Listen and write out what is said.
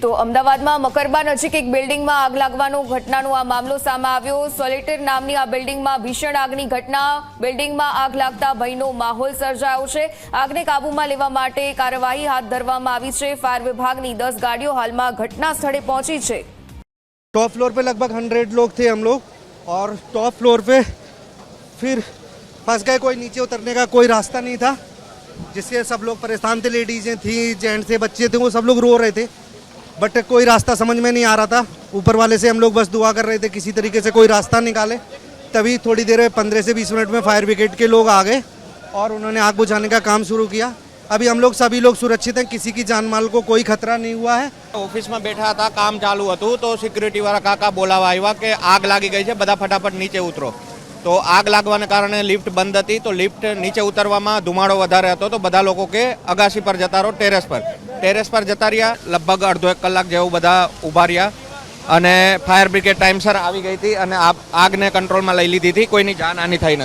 તો અમદાવાદમાં મકરબા નજીક એક બિલ્ડિંગમાં આગ લાગવાનો ઘટનાનો આ મામલો સામે આવ્યો। સોલિટર નામની આ બિલ્ડિંગમાં ભીષણ આગની ઘટના। બિલ્ડિંગમાં આગ લાગતા ભયનો માહોલ સર્જાયો છે। આગને કાબૂમાં લેવા માટે કાર્યવાહી હાથ ધરવામાં આવી છે। ફાયર વિભાગની 10 ગાડીઓ હાલમાં ઘટના સ્થળે પહોંચી છે। टॉप फ्लोर पे लगभग 100 लोग थे हम लोग, और टॉप फ्लोर पे फिर फंस गए। कोई नीचे उतरने का कोई रास्ता नहीं था, जिससे सब लोग परेशान थे। लेडीजें थी, जेंट्स थे, बच्चे थे, वो सब लोग रो रहे थे, बट कोई रास्ता समझ में नहीं आ रहा था। ऊपर वाले से हम लोग बस दुआ कर रहे थे किसी तरीके से कोई रास्ता निकाले। तभी थोड़ी देर में 15 से 20 मिनट में फायर ब्रिगेड के लोग आ गए और उन्होंने आग बुझाने का काम शुरू किया। अभी हम लोग सभी लोग सुरक्षित हैं, किसी की जान माल को कोई खतरा नहीं हुआ है। ऑफिस में बैठा था, काम चालू હતું તો સિક્યુરિટી વાળા કાકા બોલાવા આવ્યા કે આગ લાગી ગઈ છે, બધા ફટાફટ નીચે ઉતરો। તો આગ લાગવાને કારણે લિફ્ટ બંધ હતી, તો લિફ્ટ નીચે ઉતરવામાં ધુમાડો વધારે હતો, તો બધા લોકો કે અગાસી પર જતા રહો, ટેરેસ પર જતા રહ્યા। લગભગ અડધો એક કલાક જેવું બધા ઊભા રહ્યા અને ફાયર બ્રિગેડ ટાઈમસર આવી ગઈ હતી અને આગને કંટ્રોલમાં લઈ લીધી હતી। કોઈની જાનહાનિ થઈ નથી।